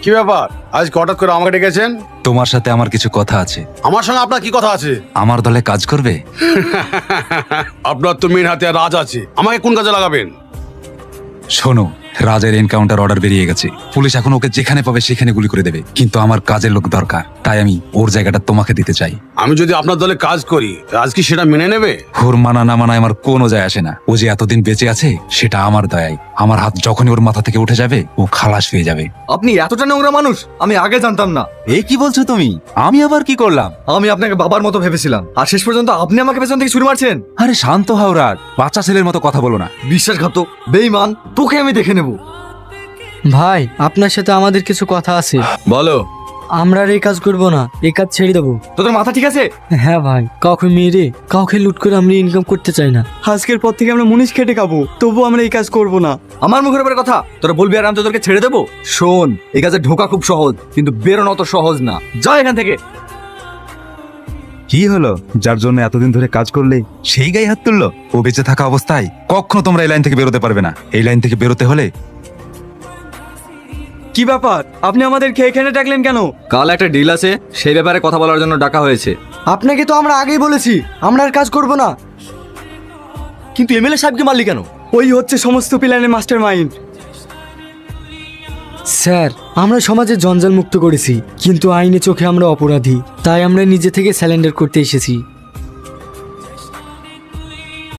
কি ব্যাপার আজ হঠাৎ করে আমাকে ডেকেছেন? তোমার সাথে আমার কিছু কথা আছে। আমার সঙ্গে আপনার কি কথা আছে? আমার দলে কাজ করবে? আপনার তো মেন হাতে রাজ আছে, আমাকে কোন কাজে লাগাবেন? শোনো, রাজের এনকাউন্টার অর্ডার বেরিয়ে গেছে। পুলিশ এখন ওকে যেখানে পাবে সেখানে গুলি করে দেবে, কিন্তু আমার কাজের লোক দরকার, তাই আমি ওর জায়গাটা তোমাকে দিতে চাই। আমি যদি আপনার দলে কাজ করি, রাজ কি সেটা মেনে নেবে? ওর মানা না মানায় আমার কোনো যায় আসে না। ও যে এতদিন বেঁচে আছে সেটা আমার দয়ায়। আমার হাত যখনই ওর মাথা থেকে উঠে যাবে ও খালাস হয়ে যাবে। আপনি এতটা নোংরা মানুষ আমি আগে জানতাম না। এই কি বলছো তুমি? আমি আবার কি করলাম? আমি আপনাকে বাবার মতো ভেবেছিলাম, আর শেষ পর্যন্ত আপনি আমাকে পেছন থেকে ছুরি মারছেন। আরে শান্ত হও রাজ, বাচ্চা ছেলের মতো কথা বলো না। বিশ্বাসঘাতক, বেঈমান, তোকে আমি দেখে নেব। ভাই, আপনার সাথে আমাদের কিছু কথা আছে। বলো। আমরা আর এই কাজ করবো না, এই কাজ ছেড়ে দেবো। তোদের মাথা ঠিক আছে? হ্যাঁ ভাই, কাউকে মেরে কাউকে লুট করে আমরা ইনকাম করতে চাই না। আজকের পর থেকে আমরা মুনিশ খেটে খাবো, তবু আমরা এই কাজ করব না। আমার মুখের উপরে কথা তোরা বলবি আর আমি তোদেরকে ছেড়ে দেবো? শোন, এই কাজে ঢোকা খুব সহজ, কিন্তু বেরোনো অত সহজ না। যা এখান থেকে। কি হলো? যার জন্য এতদিন ধরে কাজ করলে সেই গায়ে হাত তুললো? ও বেঁচে থাকা অবস্থায় কখনো তোমরা এই লাইন থেকে বেরোতে পারবে না। এই লাইন থেকে বেরোতে হলে কি ব্যাপার, আপনি আমাদেরকে এখানে ডাকলেন কেন? কাল একটা ডিল আছে, সেই ব্যাপারে কথা বলার জন্য ডাকা হয়েছে। আপনাকে তো আমরা আগেই বলেছি আমরা আর কাজ করবো না। কিন্তু এমএলএ সাহেবকে মারলি কেন? ওই হচ্ছে সমস্ত প্ল্যানের মাস্টার মাইন্ড। স্যার, আমরা সমাজে জঞ্জাল মুক্ত করেছি, কিন্তু আইনে চোখে আমরা অপরাধী, তাই আমরা নিজে থেকে স্যালেন্ডার করতে এসেছি।